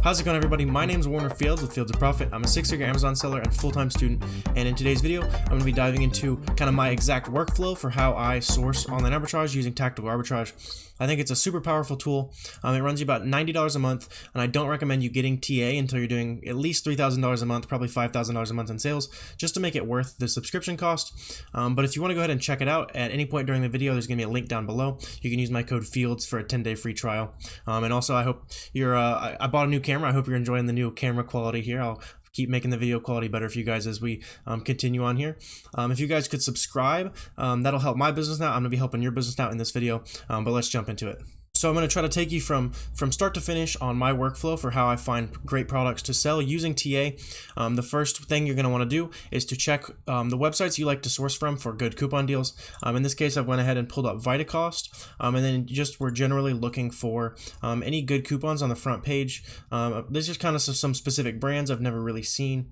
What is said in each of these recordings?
How's it going, everybody? My name is Warner Fields with Fields of Profit. I'm a six-figure Amazon seller and full-time student, and in today's video I'm going to be diving into kind of my exact workflow for how I source online arbitrage using tactical arbitrage. I think it's a super powerful tool. It runs you about $90 a month, and I don't recommend you getting TA until you're doing at least $3,000 a month, probably $5,000 a month in sales, just to make it worth the subscription cost. But if you want to go ahead and check it out at any point during the video, there's going to be a link down below. You can use my code FIELDS for a 10-day free trial. And also, I hope you're, I bought a new camera. I hope you're enjoying the new camera quality here. I'll keep making the video quality better for you guys as we continue on here. If you guys could subscribe, that'll help my business out. I'm gonna be helping your business out in this video, but let's jump into it. So I'm going to try to take you from start to finish on my workflow for how I find great products to sell using TA. The first thing you're going to want to do is to check the websites you like to source from for good coupon deals. In this case, I've went ahead and pulled up Vitacost, and then just we're generally looking for any good coupons on the front page. There's just kind of some specific brands I've never really seen.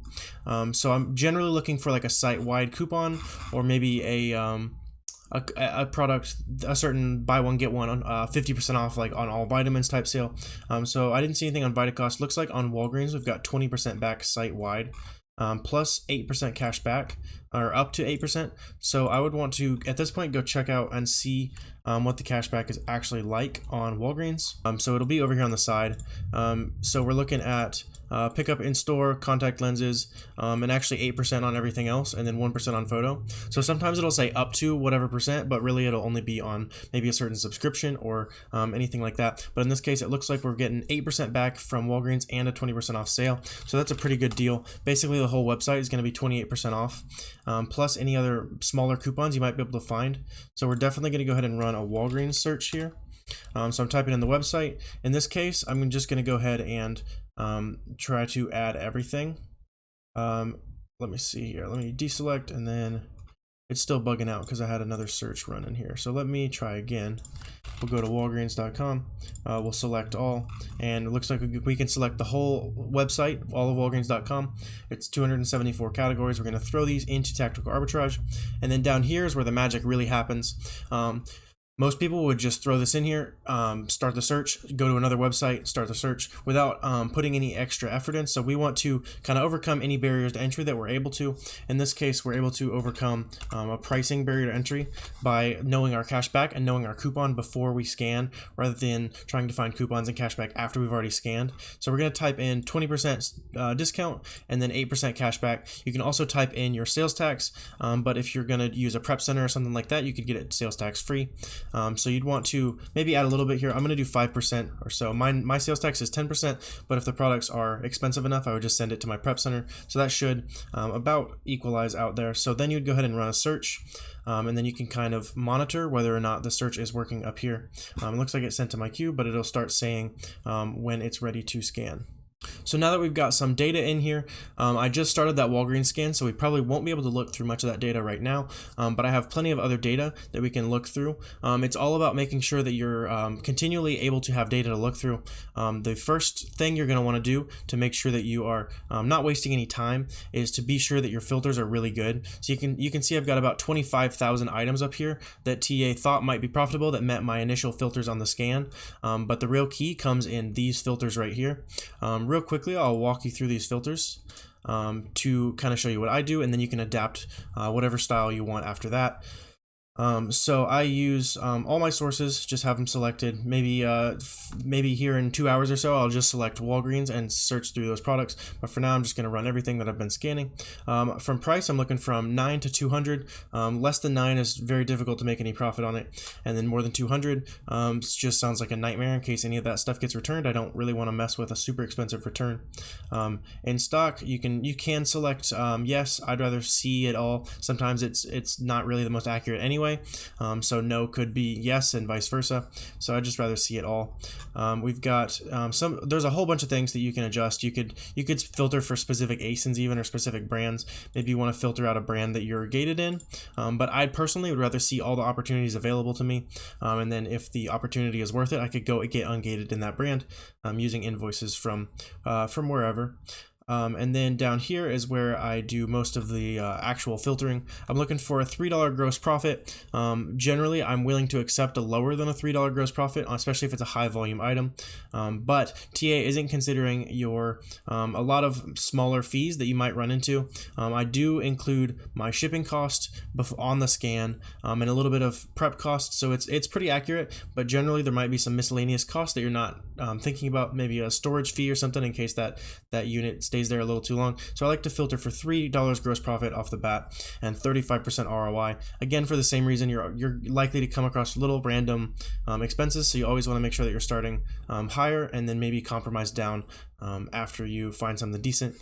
So I'm generally looking for like a site-wide coupon, or maybe a product, a certain buy one get one on 50% off, like on all vitamins type sale. So I didn't see anything on Vitacost. Looks like on Walgreens we've got 20% back site wide, plus 8% cash back, or up to 8%. So I would want to at this point go check out and see what the cashback is actually like on Walgreens. So it'll be over here on the side. So we're looking at pickup in store, contact lenses, and actually 8% on everything else, and then 1% on photo. So sometimes it'll say up to whatever percent, but really it'll only be on maybe a certain subscription or anything like that. But in this case, it looks like we're getting 8% back from Walgreens and a 20% off sale. So that's a pretty good deal. Basically, the whole website is going to be 28% off, plus any other smaller coupons you might be able to find. So we're definitely going to go ahead and run a Walgreens search here. So I'm typing in the website. In this case, I'm just going to go ahead and try to add everything. Let me see here. Let me deselect, and then it's still bugging out because I had another search running here. So let me try again. We'll go to walgreens.com. We'll select all, and it looks like we can select the whole website, all of walgreens.com. It's 274 categories. We're going to throw these into tactical arbitrage, and then down here is where the magic really happens. Most people would just throw this in here, start the search, go to another website, start the search without putting any extra effort in. So we want to kind of overcome any barriers to entry that we're able to. In this case, we're able to overcome a pricing barrier to entry by knowing our cashback and knowing our coupon before we scan, rather than trying to find coupons and cashback after we've already scanned. So we're going to type in 20% discount and then 8% cashback. You can also type in your sales tax, but if you're going to use a prep center or something like that, you could get it sales tax free. So you'd want to maybe add a little bit here. I'm going to do 5% or so. My sales tax is 10%, but if the products are expensive enough, I would just send it to my prep center. So that should about equalize out there. So then you'd go ahead and run a search, and then you can kind of monitor whether or not the search is working up here. It looks like it's sent to my queue, but it'll start saying when it's ready to scan. So now that we've got some data in here, I just started that Walgreens scan, so we probably won't be able to look through much of that data right now, but I have plenty of other data that we can look through. It's all about making sure that you're continually able to have data to look through. The first thing you're going to want to do to make sure that you are not wasting any time is to be sure that your filters are really good. So you can see I've got about 25,000 items up here that TA thought might be profitable that met my initial filters on the scan, but the real key comes in these filters right here. Real quickly, I'll walk you through these filters to kind of show you what I do, and then you can adapt whatever style you want after that. So I use all my sources, just have them selected. Maybe here in 2 hours or so, I'll just select Walgreens and search through those products. But for now, I'm just going to run everything that I've been scanning. From price, I'm looking from 9 to 200. Less than 9 is very difficult to make any profit on it, and then more than 200 just sounds like a nightmare in case any of that stuff gets returned. I don't really want to mess with a super expensive return. In stock, you can select yes. I'd rather see it all. Sometimes it's not really the most accurate anyway. So no could be yes and vice versa. So I'd just rather see it all. We've got there's a whole bunch of things that you can adjust. You could filter for specific ASINs even, or specific brands. Maybe you want to filter out a brand that you're gated in, but I personally would rather see all the opportunities available to me, and then if the opportunity is worth it, I could go get ungated in that brand using invoices from wherever. And then down here is where I do most of the actual filtering. I'm looking for a $3 gross profit. Generally, I'm willing to accept a lower than a $3 gross profit, especially if it's a high volume item. But TA isn't considering your a lot of smaller fees that you might run into. I do include my shipping cost on the scan and a little bit of prep costs, so it's pretty accurate. But generally, there might be some miscellaneous costs that you're not thinking about, maybe a storage fee or something in case that unit stays there a little too long. So I like to filter for $3 gross profit off the bat and 35% ROI. Again, for the same reason, you're likely to come across little random expenses, so you always want to make sure that you're starting higher and then maybe compromise down after you find something decent.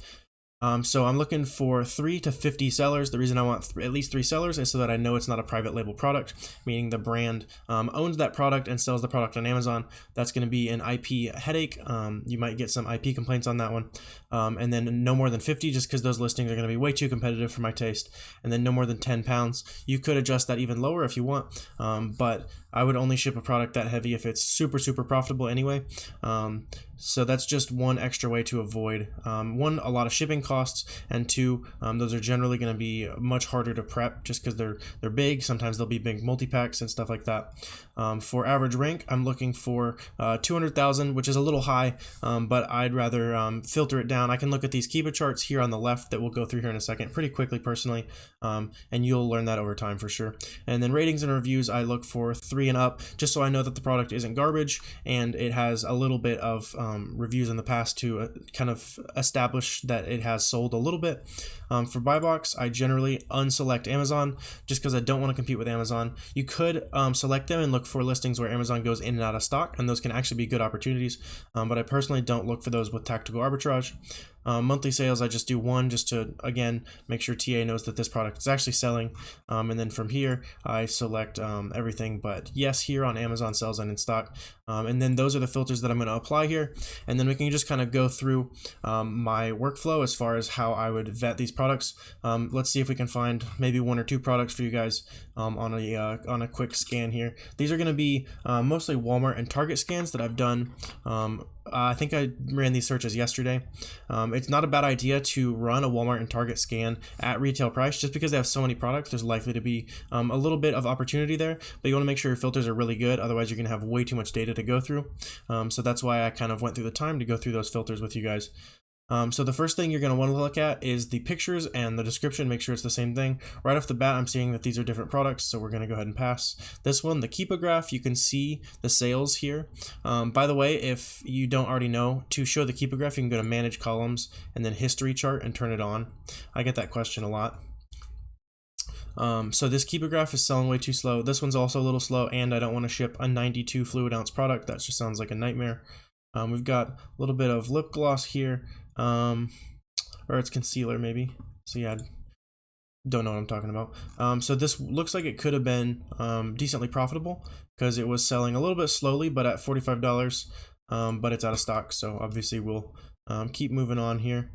So I'm looking for 3 to 50 sellers. The reason I want at least 3 sellers is so that I know it's not a private label product, meaning the brand owns that product and sells the product on Amazon. That's going to be an IP headache. You might get some IP complaints on that one. And then no more than 50, just because those listings are going to be way too competitive for my taste. And then no more than 10 pounds. You could adjust that even lower if you want, but I would only ship a product that heavy if it's super, super profitable anyway. So that's just one extra way to avoid, one, a lot of shipping costs, and two, those are generally going to be much harder to prep just because they're big. Sometimes they'll be big multi-packs and stuff like that. For average rank, I'm looking for 200,000, which is a little high, but I'd rather filter it down. I can look at these Kiba charts here on the left that we'll go through here in a second pretty quickly personally, and you'll learn that over time for sure. And then ratings and reviews, I look for 3 and up, just so I know that the product isn't garbage and it has a little bit of reviews in the past to kind of establish that it has sold a little bit. For buy box, I generally unselect Amazon just because I don't want to compete with Amazon. You could select them and look for listings where Amazon goes in and out of stock, and those can actually be good opportunities, but I personally don't look for those with tactical arbitrage. Monthly sales, I just do 1 just to, again, make sure TA knows that this product is actually selling. And then from here, I select everything but yes here on Amazon sells and in stock. And then those are the filters that I'm going to apply here. And then we can just kind of go through my workflow as far as how I would vet these products. Let's see if we can find maybe 1 or 2 products for you guys on a quick scan here. These are going to be mostly Walmart and Target scans that I've done. I think I ran these searches yesterday. It's not a bad idea to run a Walmart and Target scan at retail price just because they have so many products. There's likely to be a little bit of opportunity there, but you want to make sure your filters are really good. Otherwise, you're going to have way too much data to go through. So that's why I kind of went through the time to go through those filters with you guys. So the first thing you're going to want to look at is the pictures and the description. Make sure it's the same thing. Right off the bat, I'm seeing that these are different products, so we're going to go ahead and pass. This one, the Keepa graph, you can see the sales here. By the way, if you don't already know, to show the Keepa graph, you can go to Manage Columns and then History Chart and turn it on. I get that question a lot. So this Keepa graph is selling way too slow. This one's also a little slow, and I don't want to ship a 92 fluid ounce product. That just sounds like a nightmare. We've got a little bit of lip gloss here, or it's concealer maybe. So yeah, don't know what I'm talking about. So this looks like it could have been decently profitable because it was selling a little bit slowly, but at $45, but it's out of stock. So obviously we'll keep moving on here.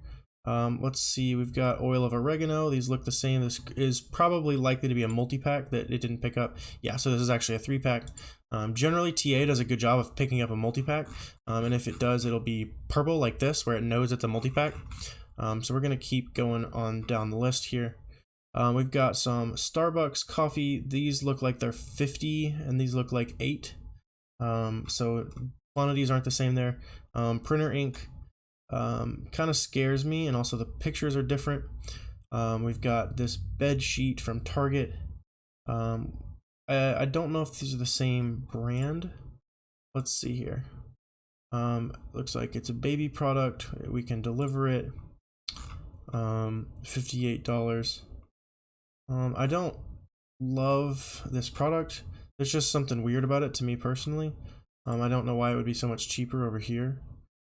Let's see, we've got oil of oregano. These look the same. This is probably likely to be a multi-pack that it didn't pick up. Yeah, so this is actually a 3-pack. Generally, TA does a good job of picking up a multi-pack, and if it does, it'll be purple like this, where it knows it's a multi-pack. So we're going to keep going on down the list here. We've got some Starbucks coffee. These look like they're 50, and these look like 8. So quantities aren't the same there. Printer ink kind of scares me, and also the pictures are different. We've got this bed sheet from Target. I don't know if these are the same brand. Let's see here. Looks like it's a baby product. We can deliver it. $58. I don't love this product. There's just something weird about it to me personally. I don't know why it would be so much cheaper over here.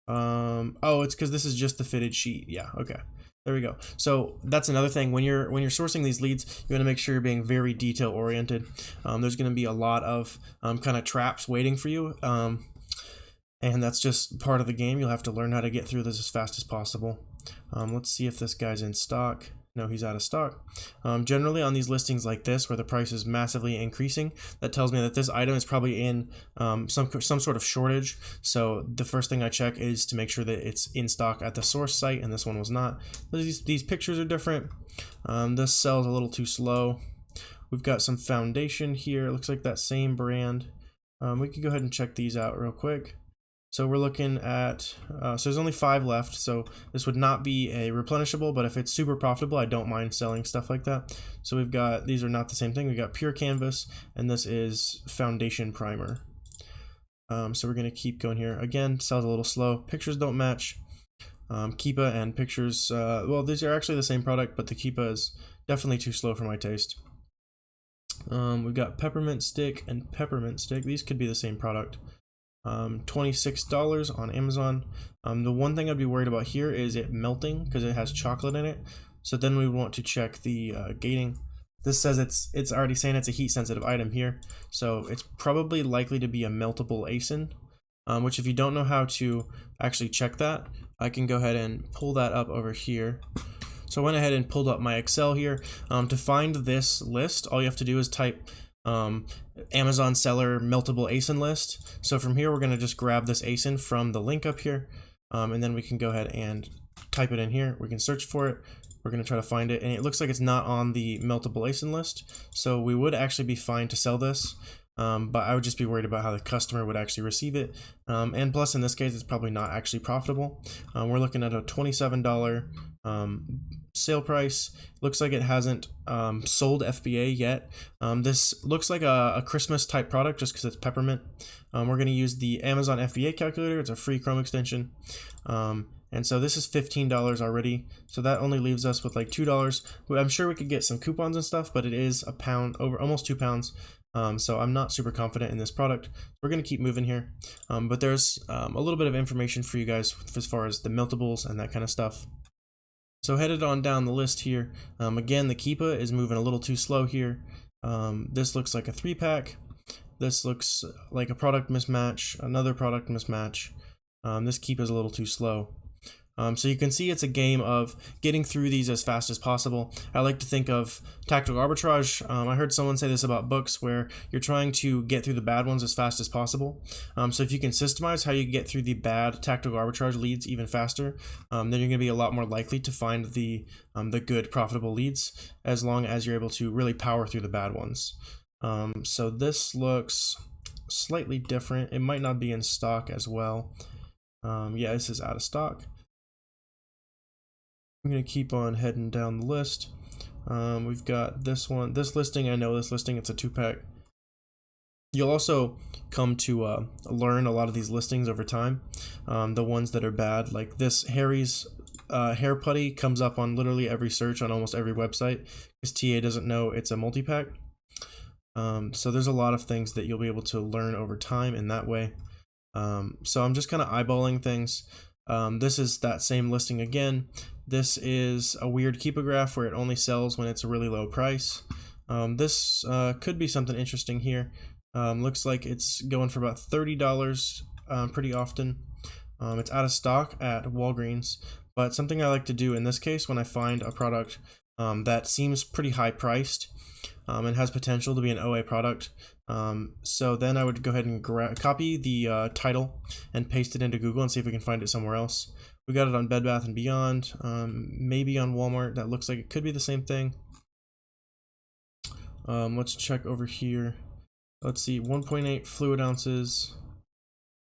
Oh, it's because this is just the fitted sheet. Yeah, okay. There we go. So that's another thing. When you're sourcing these leads, you want to make sure you're being very detail oriented. There's going to be a lot of kind of traps waiting for you, and that's just part of the game. You'll have to learn how to get through this as fast as possible. Let's see if this guy's in stock. No, he's out of stock. Generally on these listings like this, where the price is massively increasing, that tells me that this item is probably in some sort of shortage. So the first thing I check is to make sure that it's in stock at the source site, and this one was not. These pictures are different. This sells a little too slow. We've got some foundation here. It looks like that same brand. We could go ahead and check these out real quick. So we're looking at, so there's only 5 left, so this would not be a replenishable, but if it's super profitable, I don't mind selling stuff like that. So we've got, these are not the same thing. We've got pure canvas, and this is foundation primer. So we're gonna keep going here. Again, sells a little slow. Pictures don't match. Keepa and pictures, well, these are actually the same product, but the Keepa is definitely too slow for my taste. We've got peppermint stick and peppermint stick. These could be the same product. $26 on Amazon. The one thing I'd be worried about here is it melting because it has chocolate in it. So then we want to check the gating. This says it's already saying it's a heat sensitive item here. So it's probably likely to be a meltable ASIN, which if you don't know how to actually check that, I can go ahead and pull that up over here. So I went ahead and pulled up my Excel here. To find this list, all you have to do is type Amazon seller meltable ASIN list. So from here, we're going to just grab this ASIN from the link up here, and then we can go ahead and type it in here. We can search for it. We're going to try to find it, and it looks like it's not on the meltable ASIN list. So we would actually be fine to sell this, but I would just be worried about how the customer would actually receive it. And plus, in this case, it's probably not actually profitable. We're looking at a $27 sale price. Looks like it hasn't sold FBA yet. This looks like a Christmas type product just because it's peppermint. We're going to use the Amazon FBA calculator. It's a free Chrome extension. And so this is $15 already. So that only leaves us with like $2. I'm sure we could get some coupons and stuff, but it is a pound, over almost 2 pounds. So I'm not super confident in this product. We're going to keep moving here. But there's a little bit of information for you guys as far as the meltables and that kind of stuff. So headed on down the list here, again, the Keepa is moving a little too slow here. This looks like a 3-pack. This looks like a product mismatch, another product mismatch. This Keepa is a little too slow. So you can see it's a game of getting through these as fast as possible. I like to think of tactical arbitrage. I heard someone say this about books where you're trying to get through the bad ones as fast as possible. So if you can systemize how you get through the bad tactical arbitrage leads even faster, then you're going to be a lot more likely to find the good profitable leads, as long as you're able to really power through the bad ones. So this looks slightly different. It might not be in stock as well. Yeah, this is out of stock. I'm going to keep on heading down the list. We've got this one, this listing. I know this listing, it's a 2-pack. You'll also come to learn a lot of these listings over time. The ones that are bad, like this Harry's hair putty, comes up on literally every search on almost every website because TA doesn't know it's a multi-pack. So there's a lot of things that you'll be able to learn over time in that way. So I'm just kind of eyeballing things. This is that same listing again. This is a weird Keepa graph where it only sells when it's a really low price. This could be something interesting here. Looks like it's going for about $30 pretty often. It's out of stock at Walgreens, but something I like to do in this case when I find a product that seems pretty high priced and has potential to be an OA product. So then I would go ahead and copy the title and paste it into Google and see if we can find it somewhere else. We got it on Bed Bath & Beyond, maybe on Walmart. That looks like it could be the same thing. Let's check over here. Let's see, 1.8 fluid ounces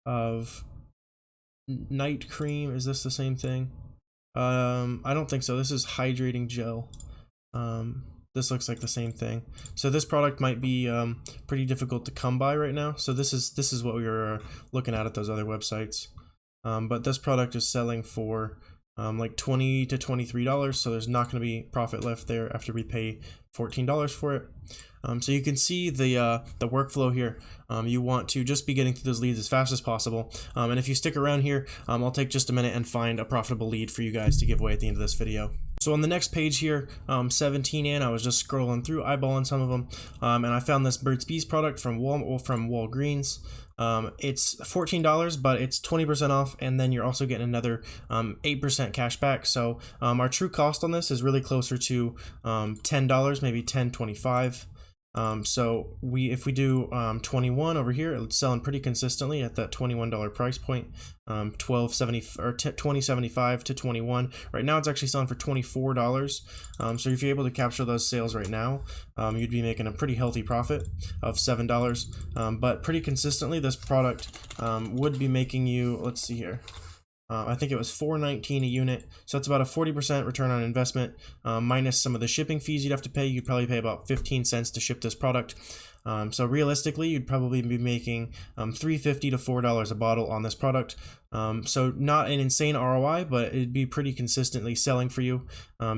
of night cream. Is this the same thing? I don't think so. This is hydrating gel. This looks like the same thing. So this product might be pretty difficult to come by right now. So this is what we were looking at those other websites. But this product is selling for like $20 to $23. So there's not going to be profit left there after we pay $14 for it. So you can see the workflow here. You want to just be getting through those leads as fast as possible. And if you stick around here, I'll take just a minute and find a profitable lead for you guys to give away at the end of this video. So on the next page here, 17 in, I was just scrolling through, eyeballing some of them, and I found this Burt's Bees product from Walgreens. It's $14, but it's 20% off, and then you're also getting another 8% cash back. So our true cost on this is really closer to $10, maybe $10.25. So if we do 21 over here, it's selling pretty consistently at that $21 price point, $12.70 or $20.75 to 21. Right now it's actually selling for $24. So if you're able to capture those sales right now, you'd be making a pretty healthy profit of $7. But pretty consistently, this product would be making you, let's see here. I think it was $4.19 a unit, so that's about a 40% return on investment, minus some of the shipping fees you'd have to pay. You'd probably pay about 15 cents to ship this product. So realistically, you'd probably be making $3.50 to $4 a bottle on this product. So not an insane ROI, but it'd be pretty consistently selling for you,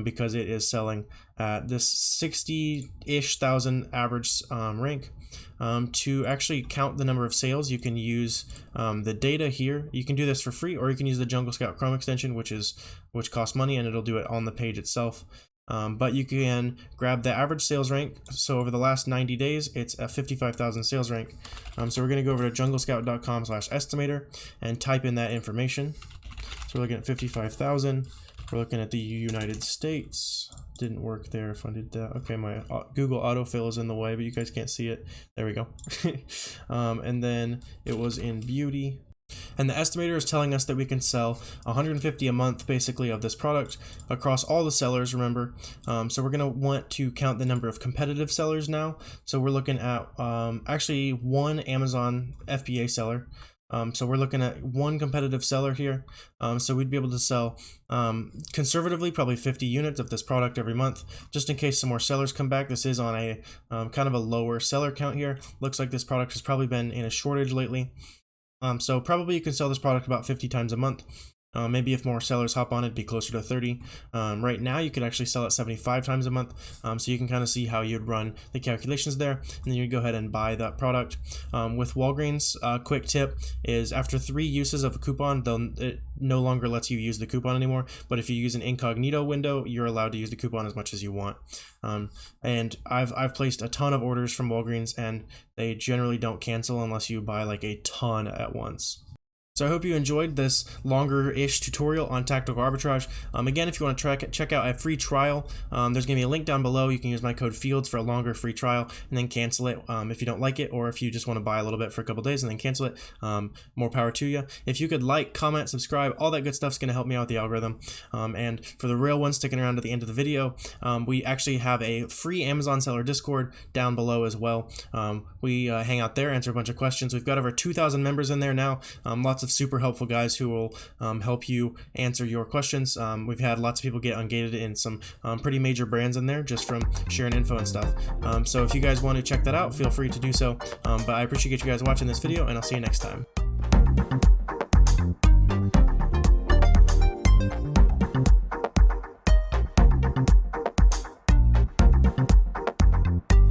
because it is selling at this 60-ish thousand average rank. To actually count the number of sales, you can use the data here. You can do this for free, or you can use the Jungle Scout Chrome extension, which costs money, and it'll do it on the page itself. But you can grab the average sales rank. So over the last 90 days, it's a 55,000 sales rank. So we're going to go over to junglescout.com/estimator and type in that information. So we're looking at 55,000. We're looking at the United States. Didn't work there if I did that. Okay, my Google autofill is in the way, but you guys can't see it. There we go. And then it was in beauty. And the estimator is telling us that we can sell 150 a month basically of this product across all the sellers, remember. So we're going to want to count the number of competitive sellers now. So we're looking at actually one Amazon FBA seller. So we're looking at one competitive seller here. So we'd be able to sell conservatively probably 50 units of this product every month, just in case some more sellers come back. This is on a kind of a lower seller count here. Looks like this product has probably been in a shortage lately. So probably you can sell this product about 50 times a month. Maybe if more sellers hop on, it'd be closer to 30. Right now, you could actually sell it 75 times a month. So you can kind of see how you'd run the calculations there, and then you'd go ahead and buy that product. With Walgreens, quick tip is after 3 uses of a coupon, it no longer lets you use the coupon anymore. But if you use an incognito window, you're allowed to use the coupon as much as you want. And I've placed a ton of orders from Walgreens, and they generally don't cancel unless you buy like a ton at once. So I hope you enjoyed this longer-ish tutorial on tactical arbitrage. Again, if you want to check out a free trial, there's going to be a link down below. You can use my code FIELDS for a longer free trial and then cancel it if you don't like it, or if you just want to buy a little bit for a couple days and then cancel it. More power to you. If you could like, comment, subscribe, all that good stuff's going to help me out with the algorithm. And for the real ones sticking around to the end of the video, we actually have a free Amazon seller Discord down below as well. We hang out there, answer a bunch of questions. We've got over 2,000 members in there now. Lots of super helpful guys who will help you answer your questions. We've had lots of people get ungated in some pretty major brands in there just from sharing info and stuff. So if you guys want to check that out, feel free to do so. But I appreciate you guys watching this video, and I'll see you next time.